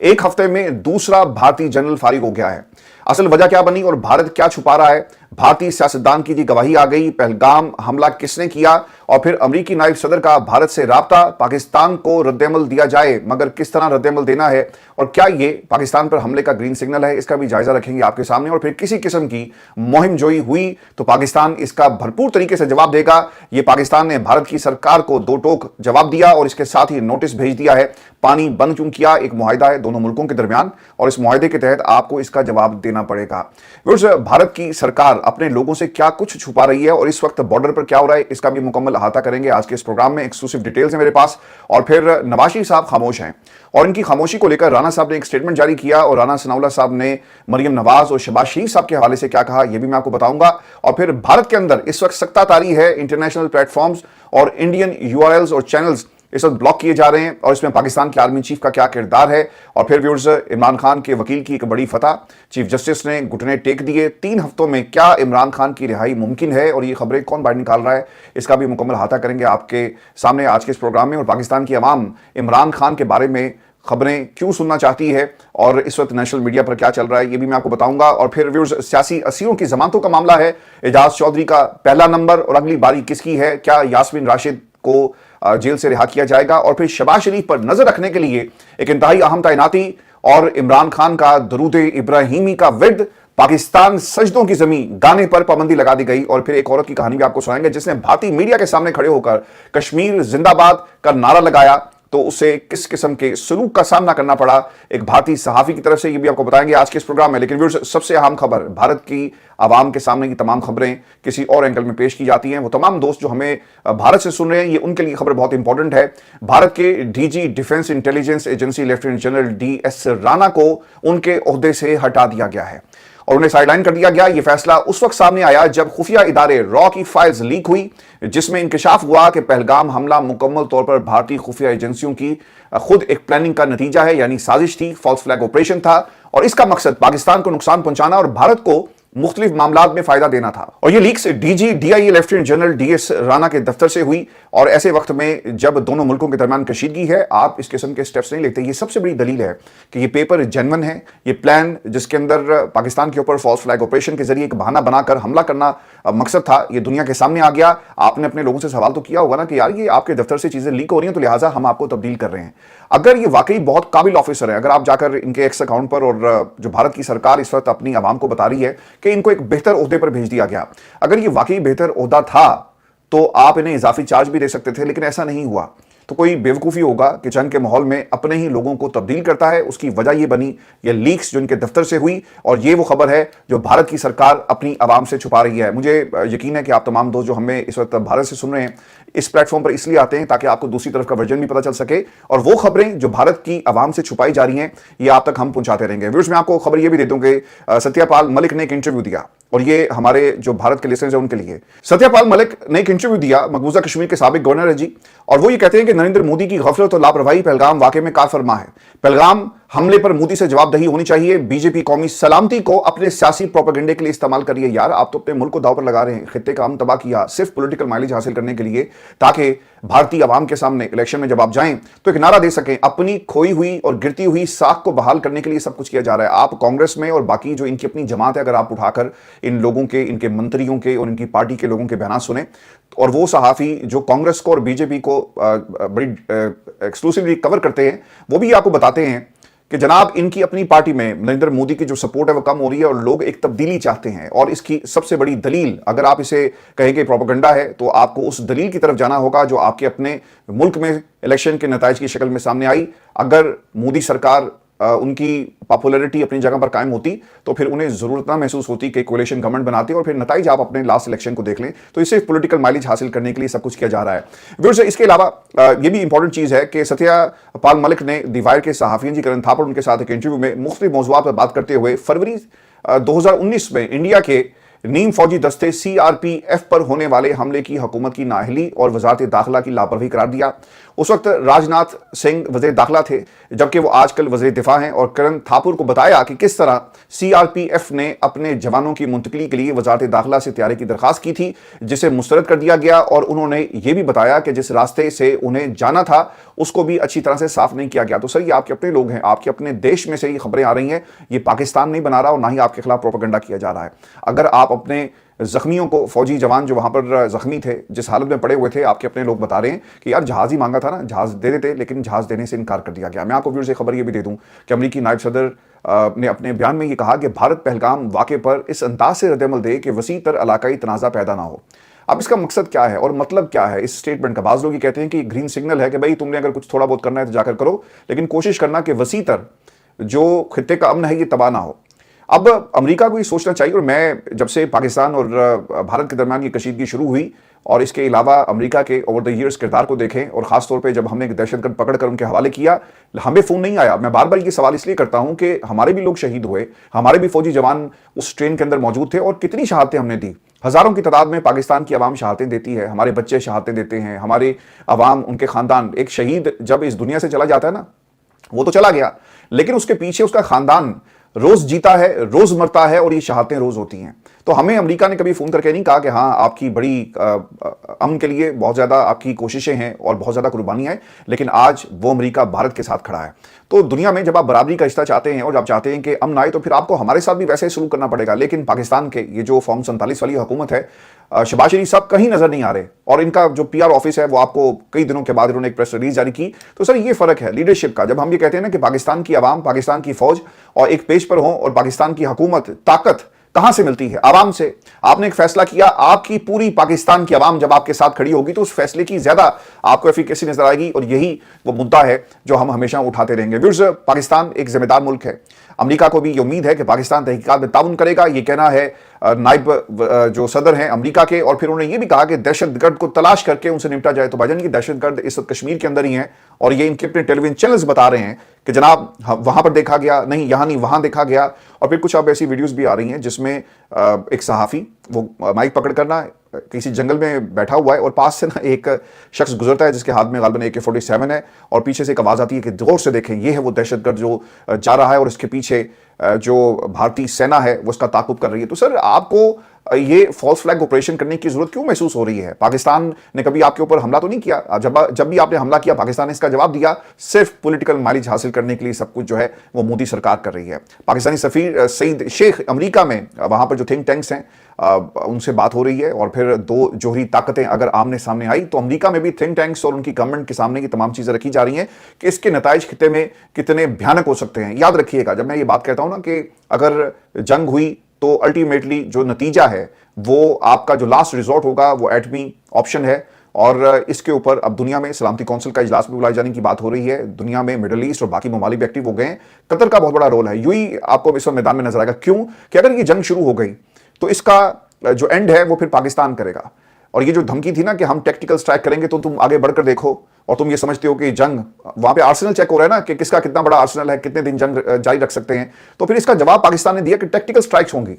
एक हफ्ते में दूसरा भारतीय जनरल फारिग हो गया है। असल वजह क्या बनी और भारत क्या छुपा रहा है? भारतीय सियासतदान की गवाही आ गई, पहलगाम हमला किसने किया, और फिर अमेरिकी नायब सदर का भारत से राब्ता, पाकिस्तान को रद्देमल दिया जाए मगर किस तरह रद्देमल देना है, और क्या ये पाकिस्तान पर हमले का ग्रीन सिग्नल है, इसका भी जायजा रखेंगे आपके सामने। और फिर किसी किस्म की मुहिम जोई हुई तो पाकिस्तान इसका भरपूर तरीके से जवाब देगा। ये पाकिस्तान ने भारत की सरकार को दो टोक जवाब दिया और इसके साथ ही नोटिस भेज दिया है। पानी बंद क्यों किया? एक मुआहिदा है दोनों मुल्कों के दरमियान और इस मुआहिदे के तहत आपको इसका जवाब देना पड़ेगा। भारत की सरकार अपने लोगों से क्या कुछ छुपा रही है और इस वक्त बॉर्डर पर क्या हो रहा है, इसका भी मुकम्मल अहाता करेंगे आज के इस प्रोग्राम में। एक्सक्लूसिव डिटेल्स है मेरे पास। और फिर नवाज शरीफ साहब खामोश हैं और इनकी खामोशी को लेकर राणा साहब ने एक स्टेटमेंट जारी किया और राणा सनाउल्लाह साहब ने मरियम नवाज और शहबाज शरीफ साहब के हवाले से क्या कहा, यह भी मैं आपको बताऊंगा। और फिर भारत के अंदर इस वक्त सख्ता तारी है, इंटरनेशनल प्लेटफॉर्म्स और इंडियन यूआरएल्स और चैनल्स इस वक्त ब्लॉक किए जा रहे हैं और इसमें पाकिस्तान के आर्मी चीफ का क्या किरदार है। और फिर व्यूअर्स, इमरान खान के वकील की एक बड़ी फतह, चीफ जस्टिस ने घुटने टेक दिए। 3 हफ्तों में क्या इमरान खान की रिहाई मुमकिन है और ये खबरें कौन बाहर निकाल रहा है, इसका भी मुकम्मल अहाता करेंगे आपके सामने आज के इस प्रोग्राम में। और पाकिस्तान की आवाम इमरान खान के बारे में खबरें क्यों सुनना चाहती है और इस वक्त नेशनल मीडिया पर क्या चल रहा है, ये भी मैं आपको बताऊंगा। और फिर व्यूअर्स, सियासी असीरों की जमानतों का मामला है। एजाज चौधरी का पहला नंबर और अगली बारी किसकी है? क्या यास्मीन राशिद को जेल से रिहा किया जाएगा? और फिर शहबाज शरीफ पर नजर रखने के लिए एक इंतहाई अहम तैनाती और इमरान खान का दरूद इब्राहिमी का विर्द, पाकिस्तान सजदों की जमीन गाने पर पाबंदी लगा दी गई। और फिर एक औरत की कहानी भी आपको सुनाएंगे जिसने भारतीय मीडिया के सामने खड़े होकर कश्मीर जिंदाबाद का नारा लगाया, तो उसे किस किस्म के सलूक का सामना करना पड़ा एक भारतीय सहाफी की तरफ से, ये भी आपको बताएंगे आज के इस प्रोग्राम में। लेकिन व्यूअर्स, सबसे अहम खबर, भारत की आवाम के सामने की तमाम खबरें किसी और एंगल में पेश की जाती हैं। वो तमाम दोस्त जो हमें भारत से सुन रहे हैं, ये उनके लिए खबर बहुत इंपॉर्टेंट है। भारत के DG defence intelligence agency lieutenant general DS Rana को उनके ओहदे से हटा दिया गया है और उन्हें साइडलाइन कर दिया गया। यह फैसला उस वक्त सामने आया जब खुफिया इदारे रॉ की फाइल्स लीक हुई, जिसमें इंकशाफ हुआ कि पहलगाम हमला मुकम्मल तौर पर भारतीय खुफिया एजेंसियों की खुद एक प्लानिंग का नतीजा है, यानी साजिश थी, फॉल्स फ्लैग ऑपरेशन था और इसका मकसद पाकिस्तान को नुकसान पहुंचाना और भारत को मुख्तलिफ मामलात में फायदा देना था। और ये leaks DG DIA lieutenant general DS Rana के दफ्तर से हुई और ऐसे वक्त में जब दोनों मुल्कों के दरमियान कशीदगी है, आप इस किस्म के स्टेप्स नहीं लेते। ये सबसे बड़ी दलील है कि ये पेपर जेन्युइन है। ये प्लान जिसके अंदर पाकिस्तान के ऊपर फॉल्स फ्लैग ऑपरेशन के जरिए एक बहाना बनाकर हमला करना मकसद था, ये दुनिया के सामने आ गया। आपने अपने लोगों से सवाल तो किया होगा ना कि यार ये आपके दफ्तर से चीजें लीक हो रही हैं तो लिहाजा हम आपको तब्दील कर रहे हैं। अगर ये वाकई बहुत काबिल ऑफिसर है, अगर आप जाकर इनके एक्स अकाउंट पर, और जो भारत की सरकार इस वक्त अपनी आवाम को बता रही है कि इनको एक बेहतर ओहदे पर भेज दिया गया, अगर ये वाकई बेहतर ओहदा था तो आप इन्हें इजाफी चार्ज भी दे सकते थे, लेकिन ऐसा नहीं हुआ। तो कोई बेवकूफ़ी होगा कि जंग के माहौल में अपने ही लोगों को तब्दील करता है। उसकी वजह ये बनी, ये लीक्स जो इनके दफ्तर से हुई, और ये वो खबर है जो भारत की सरकार अपनी आवाम से छुपा रही है। मुझे यकीन है कि आप तमाम दोस्त जो हमें इस वक्त भारत से सुन रहे हैं, इस प्लेटफॉर्म पर इसलिए आते हैं ताकि आपको दूसरी तरफ का वर्जन भी पता चल सके और वो खबरें जो भारत की आवाम से छुपाई जा रही हैं, ये आप तक हम पहुंचाते रहेंगे। व्यूअर्स, मैं आपको खबर ये भी दे दूं कि सत्यपाल मलिक ने एक इंटरव्यू दिया और ये हमारे जो भारत के लिसनर्स हैं उनके लिए। सत्यपाल मलिक ने एक इंटरव्यू दिया, मकबूजा कश्मीर के साबिक गवर्नर है जी, और वो ये कहते हैं कि नरेंद्र मोदी की गफलत और लापरवाही पहलगाम वाकये में कारफरमा है। पहलगाम हमले पर मोदी से जवाबदही होनी चाहिए। बीजेपी कौमी सलामती को अपने सियासी प्रोपेगेंडे के लिए इस्तेमाल करिए। यार, आप तो अपने मुल्क को दाव पर लगा रहे हैं। खित्ते का हम तबाह किया सिर्फ पॉलिटिकल माइलेज हासिल करने के लिए, ताकि भारतीय आवाम के सामने इलेक्शन में जब आप जाएं तो एक नारा दे सकें। अपनी खोई हुई और गिरती हुई साख को बहाल करने के लिए सब कुछ किया जा रहा है। आप कांग्रेस में और बाकी जो इनकी अपनी जमात है, अगर आप उठाकर इन लोगों के, इनके मंत्रियों के और इनकी पार्टी के लोगों के बयान सुने, और वो सहाफी जो कांग्रेस को और बीजेपी को बड़ी एक्सक्लूसिवली कवर करते हैं, वो भी आपको बताते हैं कि जनाब इनकी अपनी पार्टी में नरेंद्र मोदी की जो सपोर्ट है वो कम हो रही है और लोग एक तब्दीली चाहते हैं। और इसकी सबसे बड़ी दलील, अगर आप इसे कहेंगे प्रोपेगेंडा है, तो आपको उस दलील की तरफ जाना होगा जो आपके अपने मुल्क में इलेक्शन के नताइज की शक्ल में सामने आई। अगर मोदी सरकार उनकी पॉपुलैरिटी अपनी जगह पर कायम होती तो फिर उन्हें जरूरत ना महसूस होती कि कोalition गवर्नमेंट बनाते और फिर नताइज आप अपने लास्ट इलेक्शन को देख लें। तो इसे पॉलिटिकल माइलेज हासिल करने के लिए सब कुछ किया जा रहा है। व्यूअर्स, इसके अलावा ये भी इंपॉर्टेंट चीज है कि सत्यपाल मलिक ने दी वायर के सहाफियन जी करण थापड़ उनके साथ एक इंटरव्यू में मुख्तलिफ मौज़ूआत पर बात करते हुए फरवरी 2019 में इंडिया के नीम फौजी दस्ते सीआरपीएफ पर होने वाले हमले की हुकूमत की नाअहली और वजारत दाखिला की लापरवाही करार दिया। उस वक्त राजनाथ सिंह वज़ीर दाखिला थे, जबकि वो आजकल वज़ीर दिफा हैं, और करण थापुर को बताया कि किस तरह सीआरपीएफ ने अपने जवानों की मुंतकली के लिए वज़ारत दाखिला से तैयारी की दरख्वास्त की थी, जिसे मुस्तरद कर दिया गया। और उन्होंने ये भी बताया कि जिस रास्ते से उन्हें जाना था उसको भी अच्छी तरह से साफ नहीं किया गया। तो सर, ये आपके अपने लोग हैं, आपके अपने देश में से ये खबरें आ रही हैं, ये पाकिस्तान नहीं बना रहा और ना ही आपके खिलाफ प्रोपेगेंडा किया जा रहा है। अगर आप अपने जख्मियों को, फौजी जवान जो वहां पर जख्मी थे, जिस हालत में पड़े हुए थे, आपके अपने लोग बता रहे हैं कि यार जहाज ही मांगा था ना, जहाज दे देते, लेकिन जहाज देने से इनकार कर दिया गया। मैं आपको व्यूअर्स से खबर ये भी दे दूं कि अमेरिकी नायब सदर ने अपने बयान में ये कहा कि भारत पहलगाम वाक़े पर इस अंदाज से रद्द-ए-अमल दे कि वसी तर इलाकाई तनाज़ा पैदा ना हो। अब इसका मकसद क्या है और मतलब क्या है इस स्टेटमेंट का? बाज़ लोग ये कहते हैं कि ग्रीन सिग्नल है कि भाई तुमने अगर कुछ थोड़ा बहुत करना है तो जाकर करो, लेकिन कोशिश करना कि वसी तर जो खित्ते का अमन है ये तबाह ना हो। अब अमेरिका को ये सोचना चाहिए, और मैं जब से पाकिस्तान और भारत के दरमियान की कशीदगी शुरू हुई, और इसके अलावा अमेरिका के ओवर द ईयर्स किरदार को देखें, और ख़ास तौर पे जब हमने एक दहशतगर्द पकड़कर उनके हवाले किया, हमें फ़ोन नहीं आया। मैं बार बार ये सवाल इसलिए करता हूं कि हमारे भी लोग शहीद हुए, हमारे भी फौजी जवान उस ट्रेन के अंदर मौजूद थे, और कितनी शहादतें हमने दी। हज़ारों की तादाद में पाकिस्तान की आवाम शहादतें देती है, हमारे बच्चे शहादतें देते हैं, हमारे अवाम, उनके ख़ानदान। एक शहीद जब इस दुनिया से चला जाता है ना, वो तो चला गया, लेकिन उसके पीछे उसका ख़ानदान रोज जीता है, रोज मरता है, और ये शहादतें रोज होती हैं। तो हमें अमेरिका ने कभी फ़ोन करके नहीं कहा कि हाँ आपकी बड़ी अमन के लिए बहुत ज़्यादा आपकी कोशिशें हैं और बहुत ज़्यादा कुर्बानियाँ हैं, लेकिन आज वो अमेरिका भारत के साथ खड़ा है। तो दुनिया में जब आप बराबरी का रिश्ता चाहते हैं और जब चाहते हैं कि अमन आए, तो फिर आपको हमारे साथ भी वैसे ही सलूक करना पड़ेगा। लेकिन पाकिस्तान के ये जो फॉर्म 47 वाली हुकूमत है, शहबाज शरीफ साहब कहीं नजर नहीं आ रहे, और इनका जो पीआर ऑफिस है वो आपको कई दिनों के बाद इन्होंने एक प्रेस रिलीज जारी की। तो सर, ये फर्क है लीडरशिप का। जब हम ये कहते हैं ना कि पाकिस्तान की आवाम, पाकिस्तान की फौज और एक पेज पर हो, और पाकिस्तान की हुकूमत, ताकत कहां से मिलती है? आवाम से। आपने एक फैसला किया, आपकी पूरी पाकिस्तान की आवाम जब आपके साथ खड़ी होगी तो उस फैसले की ज्यादा आपको एफिकेसी नजर आएगी, और यही वो मुद्दा है जो हम हमेशा उठाते रहेंगे। व्यूअर्स, पाकिस्तान एक जिम्मेदार मुल्क है। अमेरिका को भी ये उम्मीद है कि पाकिस्तान तहकीकात में ताउन करेगा। ये कहना है नायब जो सदर हैं अमेरिका के, और फिर उन्होंने ये भी कहा कि दहशतगर्द को तलाश करके उनसे निपटा जाए। तो भाईजान, की दहशतगर्द इस वक्त कश्मीर के अंदर ही है, और ये इनके अपने टेलीविजन चैनल्स बता रहे हैं कि जनाब वहां पर देखा गया, नहीं यहां नहीं वहां देखा गया। और फिर कुछ अब ऐसी वीडियोस भी आ रही हैं जिसमें एक सहाफ़ी वो माइक पकड़ कर ना किसी जंगल में बैठा हुआ है, और पास से ना एक शख्स गुजरता है जिसके हाथ में गालबन AK-47 है, और पीछे से एक आवाज़ आती है कि गौर से देखें, ये है वो दहशतगर्द जो जा रहा है, और इसके पीछे जो भारतीय सेना है वो उसका ताक़ुब कर रही है। तो सर, आपको ये फॉल्स फ्लैग ऑपरेशन करने की जरूरत क्यों महसूस हो रही है? पाकिस्तान ने कभी आपके ऊपर हमला तो नहीं किया। जब भी आपने हमला किया, पाकिस्तान ने इसका जवाब दिया। सिर्फ पॉलिटिकल माइलेज हासिल करने के लिए सब कुछ जो है वो मोदी सरकार कर रही है। पाकिस्तानी सफीर सईद शेख अमेरिका में, वहां पर जो थिंक टैंक्स हैं उनसे बात हो रही है, और फिर दो जोहरी ताकतें अगर आमने सामने आई, तो अमेरिका में भी थिंक टैंक्स और उनकी गवर्नमेंट के सामने की तमाम चीजें रखी जा रही हैं कि इसके नताइज खित्ते में कितने भयानक हो सकते हैं। याद रखिएगा, जब मैं ये बात कहता हूं ना कि अगर जंग हुई तो अल्टीमेटली जो नतीजा है वो आपका जो लास्ट रिजॉर्ट होगा वो एटमी ऑप्शन है, और इसके ऊपर अब दुनिया में सलामती कौंसिल का इजलास भी बुलाए जाने की बात हो रही है। दुनिया में मिडल ईस्ट और बाकी ममालिक भी एक्टिव हो गए हैं। कतर का बहुत बड़ा रोल है। यूं आपको इस मैदान में नजर आएगा। क्यों? कि अगर ये जंग शुरू हो गई तो इसका जो एंड है वो फिर पाकिस्तान करेगा। और ये जो धमकी थी ना कि हम टैक्टिकल स्ट्राइक करेंगे तो तुम आगे बढ़कर देखो, और तुम ये समझते हो कि जंग, वहां पे आर्सेनल चेक हो रहा है ना कि किसका कितना बड़ा आर्सेनल है, कितने दिन जंग जारी रख सकते हैं। तो फिर इसका जवाब पाकिस्तान ने दिया कि टैक्टिकल स्ट्राइक्स होंगी,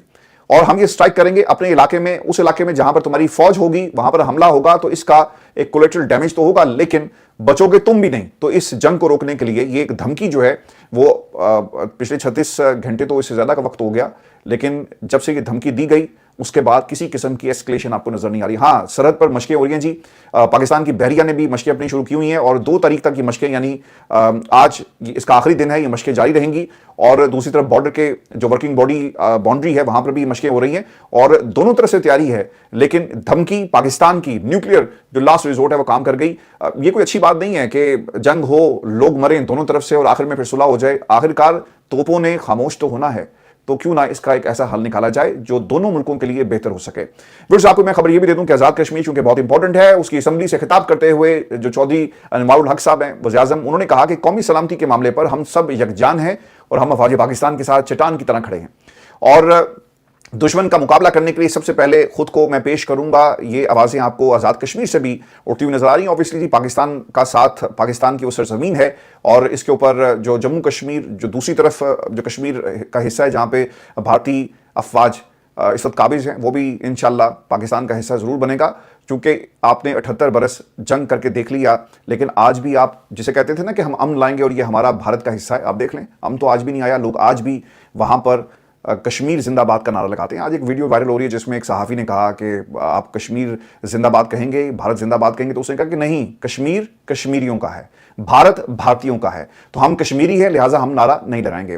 और हम ये स्ट्राइक करेंगे अपने इलाके में, उस इलाके में जहां पर तुम्हारी फौज होगी वहां पर हमला होगा, तो इसका एक कोलेटरल डैमेज तो होगा, लेकिन बचोगे तुम भी नहीं। तो इस जंग को रोकने के लिए ये एक धमकी जो है वो पिछले 36 घंटे तो इससे ज्यादा का वक्त हो गया, लेकिन जब से ये धमकी दी गई उसके बाद किसी किस्म की एस्केलेशन आपको नजर नहीं आ रही। हाँ, सरहद पर मशकें हो रही हैं जी। पाकिस्तान की बहरिया ने भी मशकें अपनी शुरू की हुई हैं, और 2 तारीख तक ये मशकें, यानी आज इसका आखिरी दिन है, ये मशकें जारी रहेंगी। और दूसरी तरफ बॉर्डर के जो वर्किंग बाउंड्री है वहां पर भी मशकें हो रही हैं, और दोनों तरफ से तैयारी है। लेकिन धमकी पाकिस्तान की न्यूक्लियर जो लास्ट रिजोर्ट है वो काम कर गई। ये कोई अच्छी बात नहीं है कि जंग हो, लोग मरें दोनों तरफ से, और आखिर में फिर सुलह हो जाए। आखिरकार तोपों ने खामोश तो होना है, तो क्यों ना इसका एक ऐसा हल निकाला जाए जो दोनों मुल्कों के लिए बेहतर हो सके। व्यूअर्स, आपको मैं खबर ये भी दे दूं कि आजाद कश्मीर चूंकि बहुत इंपॉर्टेंट है, उसकी असेंबली से खिताब करते हुए जो चौधरी अनवारुल हक साहब हैं वज़ीर आज़म, उन्होंने कहा कि कौमी सलामती के मामले पर हम सब यकजान हैं, और हम अफवाज पाकिस्तान के साथ चट्टान की तरह खड़े हैं, और दुश्मन का मुकाबला करने के लिए सबसे पहले खुद को मैं पेश करूंगा। ये आवाज़ें आपको आज़ाद कश्मीर से भी उठती हुई नजर आ रही हैं। ऑब्वियसली पाकिस्तान का साथ, पाकिस्तान की वो सरजमीन है, और इसके ऊपर जो जम्मू कश्मीर, जो दूसरी तरफ जो कश्मीर का हिस्सा है जहाँ पे भारतीय अफवाज इस वक्त काबिज हैं, वो भी इंशाल्लाह पाकिस्तान का हिस्सा ज़रूर बनेगा। چونکہ آپ نے 78 برس جنگ کر کے دیکھ لیا، لیکن آج بھی آپ جسے کہتے تھے نا کہ ہم امن لائیں گے اور یہ ہمارا بھارت کا حصہ ہے، آپ دیکھ لیں امن تو آج بھی نہیں آیا، لوگ آج بھی وہاں پر کشمیر زندہ باد کا نعرہ لگاتے ہیں۔ آج ایک ویڈیو وائرل ہو رہی ہے جس میں ایک صحافی نے کہا کہ آپ کشمیر زندہ باد کہیں گے، بھارت زندہ باد کہیں گے، تو اس نے کہا کہ نہیں، کشمیر کشمیریوں کا ہے، بھارت بھارتیوں کا ہے، تو ہم کشمیری ہیں لہٰذا ہم نعرہ نہیں لگائیں گے۔